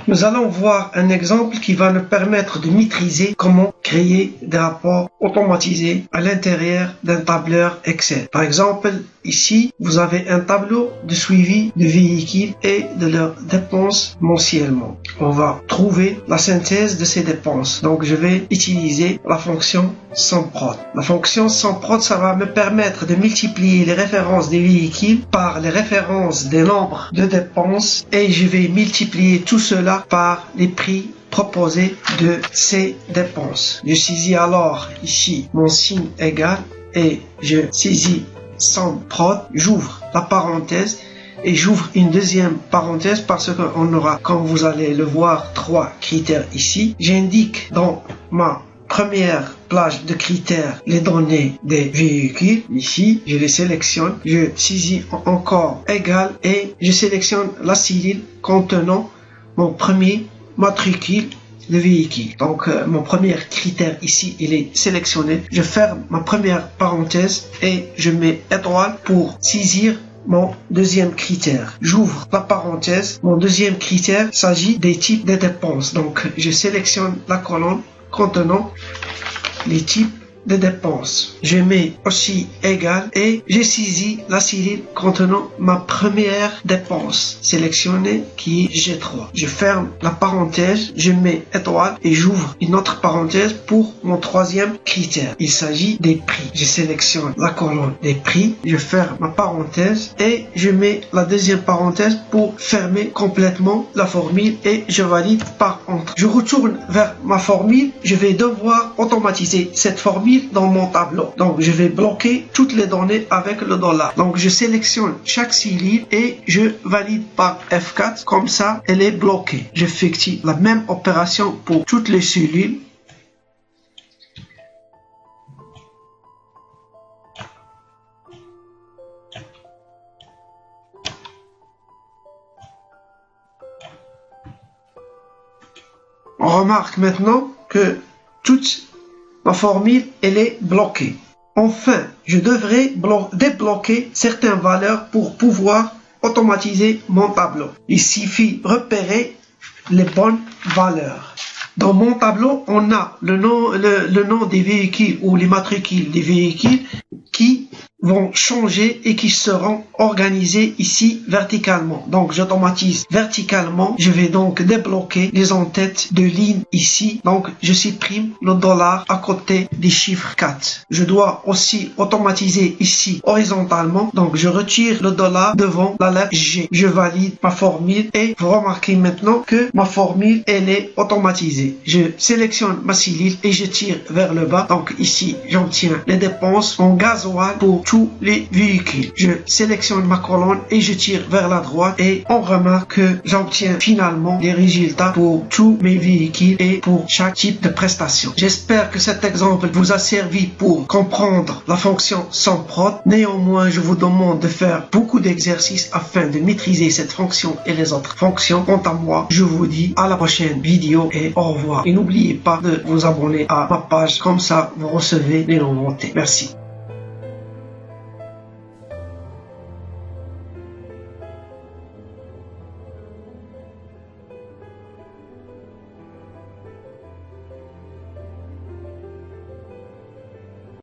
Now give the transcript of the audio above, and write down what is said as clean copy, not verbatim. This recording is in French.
Nous allons voir un exemple qui va nous permettre de maîtriser comment créer des rapports automatisés à l'intérieur d'un tableur Excel. Par exemple, ici, vous avez un tableau de suivi de véhicules et de leurs dépenses mensuellement. On va trouver la synthèse de ces dépenses. Donc, je vais utiliser la fonction SUMPROD. La fonction SUMPROD, ça va me permettre de multiplier les références des véhicules par les références des nombres de dépenses et je vais multiplier tout cela par les prix proposés de ces dépenses. Je saisis alors ici mon signe égal et je saisis SUMPROD, j'ouvre la parenthèse et j'ouvre une deuxième parenthèse parce qu'on aura, comme vous allez le voir, 3 critères ici. J'indique dans ma première plage de critères les données des véhicules. Ici, je les sélectionne, je saisis encore égal et je sélectionne la cellule contenant mon premier matricule de véhicule. Donc, mon premier critère ici, il est sélectionné. Je ferme ma première parenthèse et je mets étoile pour saisir mon deuxième critère. J'ouvre la parenthèse. Mon deuxième critère s'agit des types de dépenses. Donc, je sélectionne la colonne contenant les types de dépenses. Je mets aussi égal et je saisis la cellule contenant ma première dépense sélectionnée qui est G3. Je ferme la parenthèse, je mets étoile et j'ouvre une autre parenthèse pour mon troisième critère. Il s'agit des prix. Je sélectionne la colonne des prix, je ferme ma parenthèse et je mets la deuxième parenthèse pour fermer complètement la formule et je valide par entre. Je retourne vers ma formule, je vais devoir automatiser cette formule dans mon tableau. Donc, je vais bloquer toutes les données avec le $. Donc, je sélectionne chaque cellule et je valide par F4. Comme ça, elle est bloquée. J'effectue la même opération pour toutes les cellules. On remarque maintenant que toute ma formule, elle est bloquée. Enfin, je devrais débloquer certaines valeurs pour pouvoir automatiser mon tableau. Il suffit de repérer les bonnes valeurs. Dans mon tableau, on a le nom des véhicules ou les matricules des véhicules qui vont changer et qui seront organisés ici verticalement. Donc, j'automatise verticalement. Je vais donc débloquer les en-têtes de ligne ici. Donc, je supprime le $ à côté des chiffres 4. Je dois aussi automatiser ici horizontalement. Donc, je retire le $ devant la lettre G. Je valide ma formule et vous remarquez maintenant que ma formule, elle est automatisée. Je sélectionne ma cellule et je tire vers le bas. Donc, ici, j'obtiens les dépenses en gasoil pour tous les véhicules. Je sélectionne ma colonne et je tire vers la droite et on remarque que j'obtiens finalement les résultats pour tous mes véhicules et pour chaque type de prestation. J'espère que cet exemple vous a servi pour comprendre la fonction SUMPROD. Néanmoins, je vous demande de faire beaucoup d'exercices afin de maîtriser cette fonction et les autres fonctions. Quant à moi, je vous dis à la prochaine vidéo et au revoir. Et n'oubliez pas de vous abonner à ma page, comme ça vous recevez les nouveautés. Merci.